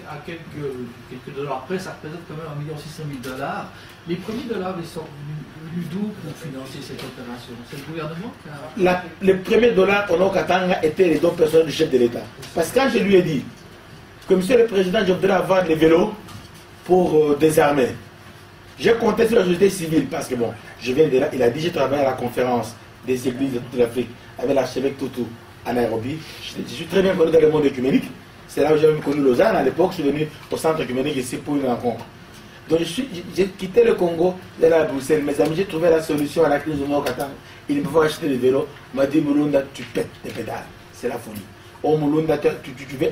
à quelques dollars près, ça représente quand même 1 600 000 $. Les premiers dollars, ils sont venus d'où pour financer cette opération? C'est le gouvernement qui a... Les premiers dollars au Nord-Katanga étaient les dons personnels du chef de l'État. Parce que quand je lui ai dit que monsieur le président, je voudrais avoir des vélos pour désarmer, j'ai compté sur la société civile parce que bon, je viens de là, il a dit j'ai travaillé à la conférence des églises de toute l'Afrique avec l'archevêque Tutu à Nairobi. Je suis très bien connu dans le monde œcuménique. C'est là où j'ai connu Lausanne à l'époque. Je suis venu au centre œcuménique ici pour une rencontre. Donc j'ai quitté le Congo, j'allais à Bruxelles. Mes amis, j'ai trouvé la solution à la crise du Nord-Katanga. Il me faut acheter des vélos. On m'a dit Mulunda, tu pètes tes pédales. C'est la folie. Oh Mulunda, tu veux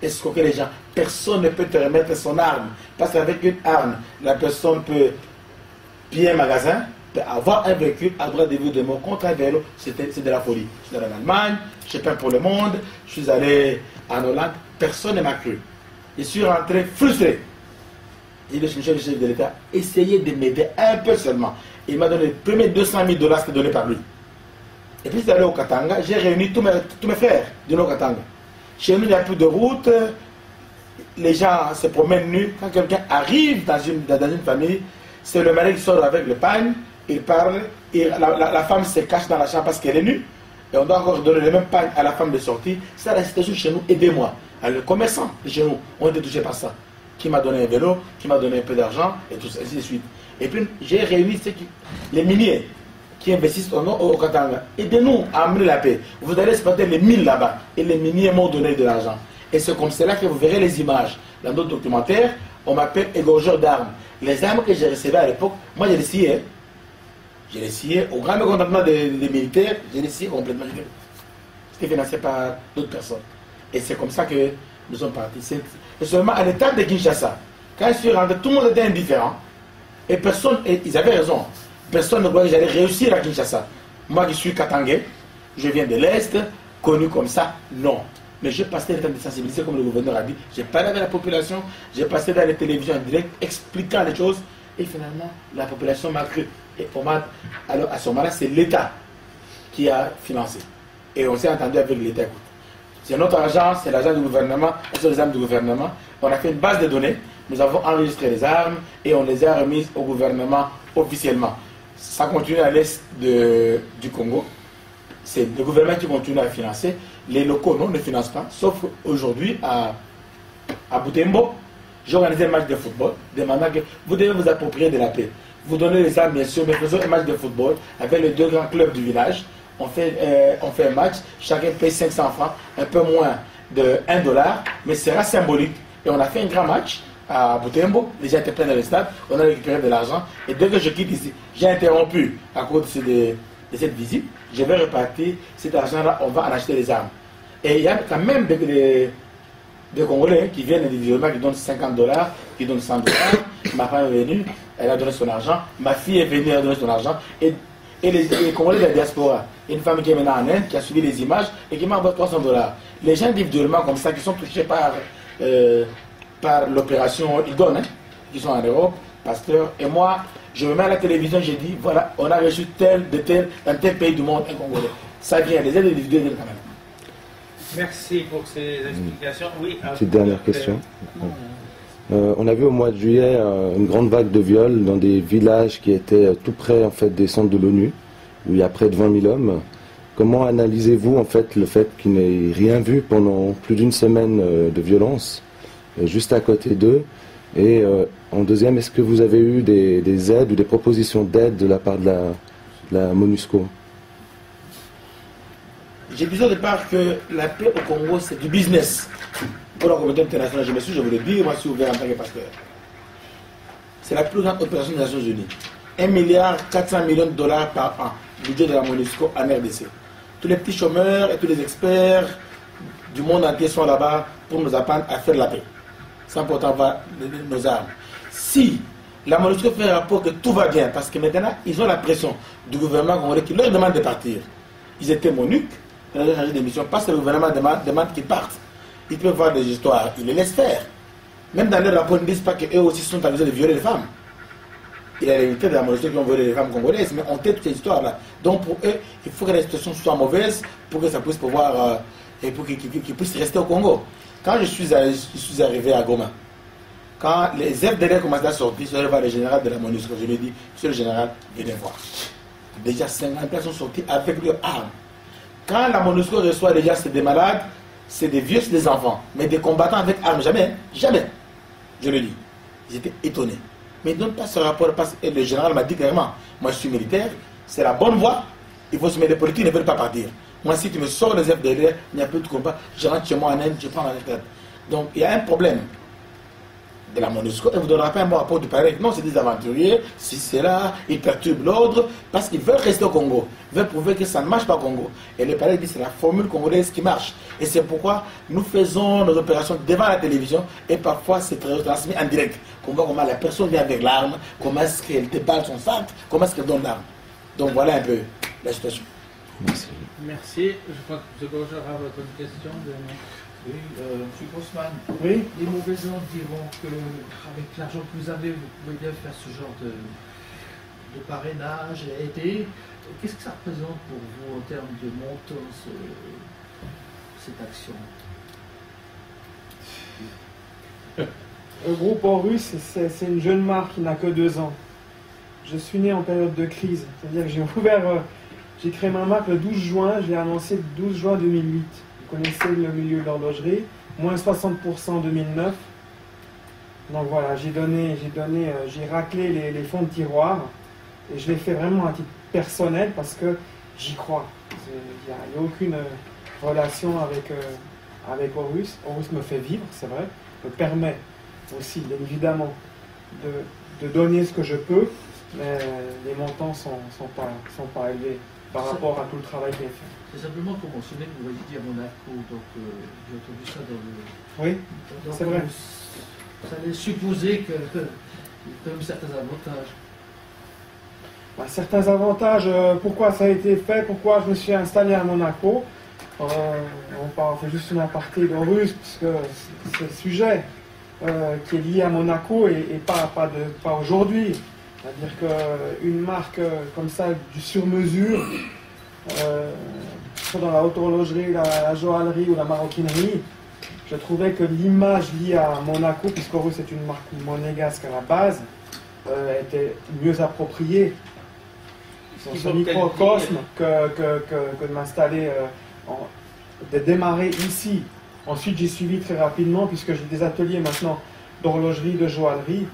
escroquer les gens. Personne ne peut te remettre son arme. Parce qu'avec une arme, la personne peut piller un magasin, peut avoir un véhicule à droite de vous de mots contre un vélo. C'est de la folie. Je suis allé en Allemagne, j'ai peint pour le monde, je suis allé en Hollande. Personne ne m'a cru. Je suis rentré frustré. Il dit, monsieur le chef de l'État, essayez de m'aider un peu seulement. Il m'a donné les premiers 200 000 $, c'était donné par lui. Et puis, je suis allé au Katanga, j'ai réuni tous mes frères du Nord-Katanga. Chez nous, il n'y a plus de route, les gens se promènent nus. Quand quelqu'un arrive dans une famille, c'est le mari qui sort avec le pagne, il parle, et la femme se cache dans la chambre parce qu'elle est nue. Et on doit encore donner le même pagne à la femme de sortie. C'est la situation chez nous, aidez-moi. Les commerçants de chez nous ont été touchés par ça. Qui m'a donné un vélo, qui m'a donné un peu d'argent, et tout ça, ainsi de suite. Et puis j'ai réuni les miniers qui investissent au Katanga. Aidez-nous à amener la paix. Vous allez exploiter les mines là-bas, et les miniers m'ont donné de l'argent. Et c'est comme cela que vous verrez les images. Dans d'autres documentaires, on m'appelle égorgeur d'armes. Les armes que j'ai recevées à l'époque, moi je les sciais. Je les sciais au grand mécontentement des militaires, je les sciais complètement. C'était financé par d'autres personnes. Et c'est comme ça que nous sommes partis. Et seulement à l'étape de Kinshasa, quand je suis rentré, tout le monde était indifférent. Et personne, et ils avaient raison, personne ne croyait que j'allais réussir à Kinshasa. Moi qui suis katangais, je viens de l'Est, connu comme ça, non. Mais j'ai passé le temps de sensibiliser, comme le gouverneur a dit. J'ai parlé avec la population, j'ai passé dans les télévisions en direct, expliquant les choses. Et finalement, la population m'a cru. Et alors à ce moment-là, c'est l'État qui a financé. Et on s'est entendu avec l'État. C'est notre argent, c'est l'argent du gouvernement, c'est les armes du gouvernement. On a fait une base de données, nous avons enregistré les armes et on les a remises au gouvernement officiellement. Ça continue à l'est du Congo. C'est le gouvernement qui continue à financer. Les locaux, non, ne financent pas, sauf aujourd'hui à Butembo. J'ai organisé un match de football, demandant que vous devez vous approprier de la paix. Vous donnez les armes, bien sûr, mais faisons un match de football avec les deux grands clubs du village. On fait un match, chacun paye 500 francs, un peu moins de 1 $, mais ce sera symbolique. Et on a fait un grand match à Butembo, les gens étaient pleins dans le stade, on a récupéré de l'argent. Et dès que je quitte ici, j'ai interrompu à cause de cette visite, je vais repartir cet argent-là, on va en acheter les armes. Et il y a quand même des Congolais qui viennent individuellement, qui donnent 50 $, qui donnent 100 $. Ma femme est venue, elle a donné son argent, ma fille est venue, elle a donné son argent. Et les Congolais de la diaspora, une femme qui est maintenant en Inde, qui a suivi les images et qui m'a envoyé 300 $. Les gens individuellement comme ça, qui sont touchés par l'opération, ils donnent, qui sont en Europe, pasteur. Et moi, je me mets à la télévision, j'ai dit, voilà, on a reçu dans tel pays du monde, un Congolais. Ça vient, les aides individuelles quand même. Merci pour ces explications. Oui. Petite dernière question. On a vu au mois de juillet une grande vague de viols dans des villages qui étaient tout près en fait, des centres de l'ONU, où il y a près de 20 000 hommes. Comment analysez-vous en fait, le fait qu'il n'ait rien vu pendant plus d'une semaine de violence, juste à côté d'eux? Et en deuxième, est-ce que vous avez eu des aides ou des propositions d'aide de la part de la MONUSCO? J'ai dit au départ que la paix au Congo, c'est du business. Pour la communauté internationale, je vous le dis, moi je suis ouvert en tant que pasteur. C'est la plus grande opération des Nations Unies. 1,4 milliard $ par an, budget de la MONUSCO en RDC. Tous les petits chômeurs et tous les experts du monde entier sont là-bas pour nous apprendre à faire la paix. Sans pourtant avoir nos armes. Si la MONUSCO fait un rapport que tout va bien, parce que maintenant, ils ont la pression du gouvernement congolais qui leur demande de partir. Ils étaient MONUC, ils ont changé d'émission, parce que le gouvernement demande qu'ils partent. Ils peuvent voir des histoires, ils les laissent faire. Même dans leur rapport, ils ne disent pas qu'eux aussi sont accusés de violer les femmes. Il y a les militaires de la MONUSCO qui ont violé les femmes congolaises, mais on tait toutes ces histoires-là. Donc pour eux, il faut que la situation soit mauvaise pour que ça puisse pouvoir, et pour qu'ils puissent rester au Congo. Quand je suis arrivé à Goma, quand les FDL commençaient à sortir, je vais voir le général de la MONUSCO. Je lui ai dit, monsieur le général, venez voir. Déjà 50 personnes sont sorties avec leurs armes. Quand la MONUSCO reçoit déjà, c'est des malades, c'est des vieux, c'est des enfants. Mais des combattants avec armes, jamais. Jamais. Je le dis. J'étais étonné. Mais ne donne pas ce rapport, parce que le général m'a dit clairement, moi je suis militaire, c'est la bonne voie, il faut se mettre, les politiques ne veulent pas partir. Moi si tu me sors les FDLR, il n'y a plus de combat, je rentre chez moi en Inde, je prends ma retraite. Donc il y a un problème de la MONUSCO, et vous ne donnera pas un bon rapport du pareil. Non, c'est des aventuriers, si c'est là, ils perturbent l'ordre, parce qu'ils veulent rester au Congo, ils veulent prouver que ça ne marche pas au Congo. Et le pareil dit c'est la formule congolaise qui marche. Et c'est pourquoi nous faisons nos opérations devant la télévision, et parfois c'est transmis en direct. On voit comment la personne vient avec l'arme, comment est-ce qu'elle déballe son sac, comment est-ce qu'elle donne l'arme. Donc voilà un peu la situation. Merci. Merci. Je crois que M. Gauche aura votre question. Oui, M. Grossman, Oui. les mauvais gens diront qu'avec l'argent que vous avez, vous pouvez bien faire ce genre de parrainage et aider. Qu'est-ce que ça représente pour vous en termes de montant, cette action? Le groupe Horus, c'est une jeune marque qui n'a que 2 ans. Je suis né en période de crise. C'est-à-dire que j'ai créé ma marque le 12 juin, je l'ai annoncé le 12 juin 2008. Vous connaissez le milieu de l'horlogerie, moins 60% en 2009. Donc voilà, j'ai raclé les fonds de tiroir et je l'ai fait vraiment à titre personnel parce que j'y crois. Il n'y a aucune relation avec Horus. Horus me fait vivre, c'est vrai, me permet aussi, bien évidemment, de donner ce que je peux, mais les montants sont pas élevés par rapport à tout le travail qui est fait. C'est simplement pour mentionner que vous avez dit à Monaco, donc j'ai entendu ça dans le... Oui, c'est vrai. Ça allait supposer qu'il y a quand même certains avantages. Certains avantages, pourquoi ça a été fait, pourquoi je me suis installé à Monaco. On fait juste une aparté d'Horus, puisque c'est le sujet qui est lié à Monaco et pas aujourd'hui. C'est-à-dire qu'une marque comme ça, du sur-mesure, soit dans la haute horlogerie, la joaillerie ou la maroquinerie, je trouvais que l'image liée à Monaco, puisqu'Horus est une marque monégasque à la base, était mieux appropriée dans ce microcosme que de m'installer, de démarrer ici. Ensuite, j'ai suivi très rapidement, puisque j'ai des ateliers maintenant d'horlogerie, de joaillerie,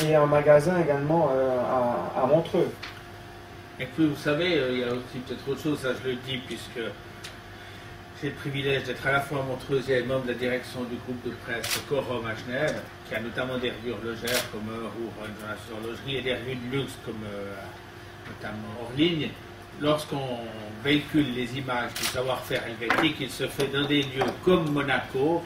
et un magasin également à Montreux. Et puis vous savez, il y a aussi peut-être autre chose, ça je le dis, puisque j'ai le privilège d'être à la fois Montreusier et membre de la direction du groupe de presse Corum à Genève, qui a notamment des revues horlogères comme ou une horlogerie et des revues de luxe comme notamment hors ligne. Lorsqu'on véhicule les images du savoir-faire helvétique, il se fait dans des lieux comme Monaco,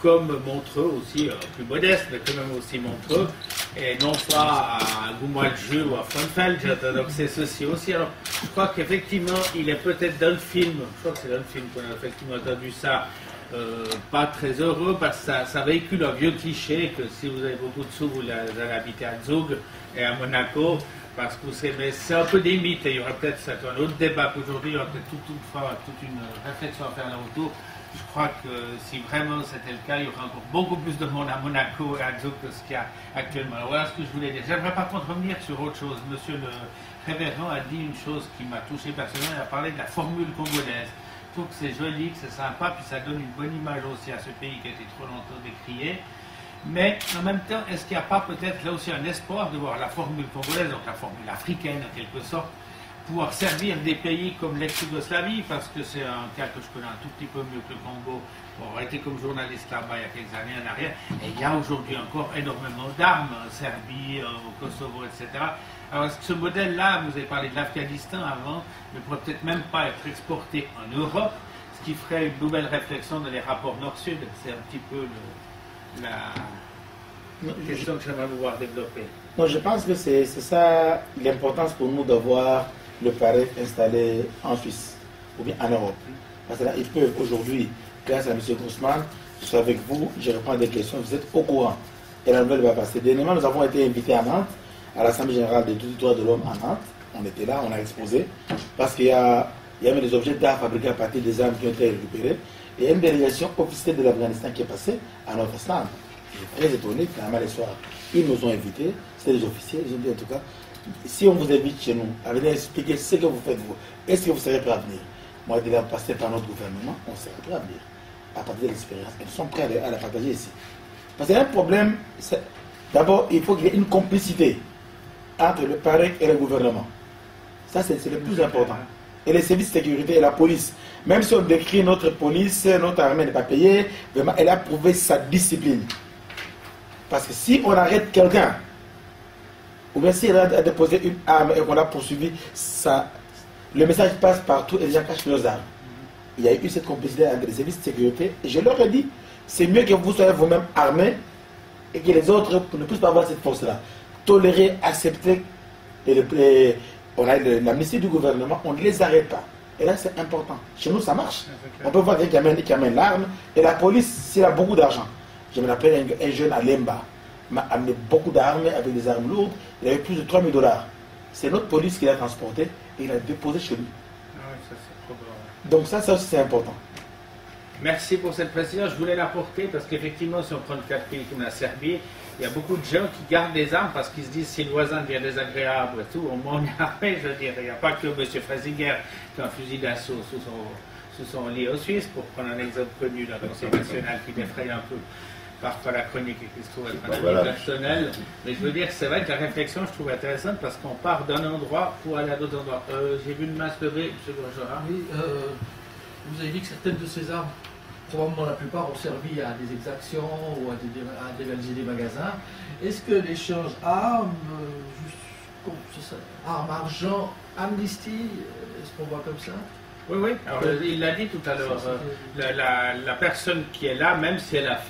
comme Montreux aussi, plus modeste, mais quand même aussi Montreux, et non pas à Goumois-le-Jeu ou à Frauenfeld. Donc c'est ceci aussi. Alors je crois qu'effectivement, il est peut-être dans le film, je crois que c'est dans le film qu'on a effectivement entendu ça, pas très heureux, parce que ça véhicule un vieux cliché que si vous avez beaucoup de sous, vous allez habiter à Zug et à Monaco, parce que c'est un peu des mythes, et il y aurait peut-être un autre débat qu'aujourd'hui, il y aurait peut-être toute une réflexion à faire là autour. Je crois que si vraiment c'était le cas, il y aurait encore beaucoup plus de monde à Monaco et à Zug que ce qu'il y a actuellement. Alors voilà ce que je voulais dire. J'aimerais par contre revenir sur autre chose. Monsieur le révérend a dit une chose qui m'a touché personnellement, il a parlé de la formule congolaise. Je trouve que c'est joli, que c'est sympa, puis ça donne une bonne image aussi à ce pays qui a été trop longtemps décrié. Mais en même temps, est-ce qu'il n'y a pas peut-être là aussi un espoir de voir la formule congolaise, donc la formule africaine en quelque sorte, pouvoir servir des pays comme l'ex-Yougoslavie, parce que c'est un cas que je connais un tout petit peu mieux que le Congo, pour avoir été comme journaliste là-bas il y a quelques années en arrière, et il y a aujourd'hui encore énormément d'armes en Serbie, au Kosovo, etc. Alors est-ce que ce modèle-là, vous avez parlé de l'Afghanistan avant, ne pourrait peut-être même pas être exporté en Europe, ce qui ferait une nouvelle réflexion dans les rapports Nord-Sud. C'est un petit peu la question que j'aimerais vous voir développer. Non, je pense que c'est ça l'importance pour nous d'avoir le pareil installé en Suisse ou bien en Europe. Parce que là, ils peuvent aujourd'hui, grâce à M. Grossman, je suis avec vous, je réponds à des questions, vous êtes au courant. Et la nouvelle va passer. Dernièrement, nous avons été invités à Nantes, à l'Assemblée générale des droits de l'homme à Nantes. On était là, on a exposé, parce qu'il y avait des objets d'art fabriqués à partir des armes qui ont été récupérées. Il y a une délégation officielle de l'Afghanistan qui est passée à notre stand. Je suis très étonné, finalement, les soirs, ils nous ont invités, c'était des officiers, ils ont dit en tout cas, si on vous invite chez nous, à venir expliquer ce que vous faites vous, est-ce que vous serez prêt à venir? Moi, déjà passé par notre gouvernement, on serait prêt à venir, à partir de l'expérience. Ils sont prêts à la partager ici. Parce qu'il y a un problème, d'abord, il faut qu'il y ait une complicité entre le parrain et le gouvernement. Ça, c'est le plus important. Et les services de sécurité et la police. Même si on décrit notre police, notre armée n'est pas payée, vraiment, elle a prouvé sa discipline. Parce que si on arrête quelqu'un, ou bien si elle a déposé une arme et qu'on a poursuivi, le message passe partout et les gens cachent leurs armes. Il y a eu cette complicité entre les services de sécurité. Et je leur ai dit, c'est mieux que vous soyez vous-même armés et que les autres ne puissent pas avoir cette force-là. Tolérer, accepter, on a l'amnistie du gouvernement, on ne les arrête pas. Et là, c'est important. Chez nous, ça marche. On peut voir quelqu'un qui amène l'arme. Et la police, s'il a beaucoup d'argent. Je me rappelle un jeune à Lemba m'a amené beaucoup d'armes avec des armes lourdes. Il avait plus de 3 000 $. C'est notre police qui l'a transporté et il l'a déposé chez lui. Ah oui, ça c'est trop bon. Donc ça aussi, c'est important. Merci pour cette précision. Je voulais l'apporter parce qu'effectivement, si on prend le cas de pays comme la Serbie, il y a beaucoup de gens qui gardent des armes parce qu'ils se disent si le voisin devient désagréable et tout, au moins on est armé, je veux dire. Il n'y a pas que M. Frasinger qui a un fusil d'assaut sous son lit en Suisse, pour prendre un exemple connu dans le Conseil national qui défraye un peu parfois la chronique et qui se trouve être un avis personnel. Mais je veux dire, c'est vrai que la réflexion, je trouve intéressante parce qu'on part d'un endroit pour aller à d'autres endroits. J'ai vu une main se lever, M. Bourgeois. Oui, vous avez dit que certaines de ces armes, probablement la plupart, ont servi à des exactions ou à dévaliser des magasins. Est-ce que l'échange armes, armes, argent, amnistie, est-ce qu'on voit comme ça? Oui, oui. Alors, il l'a dit tout à l'heure. La personne qui est là, même si elle a fait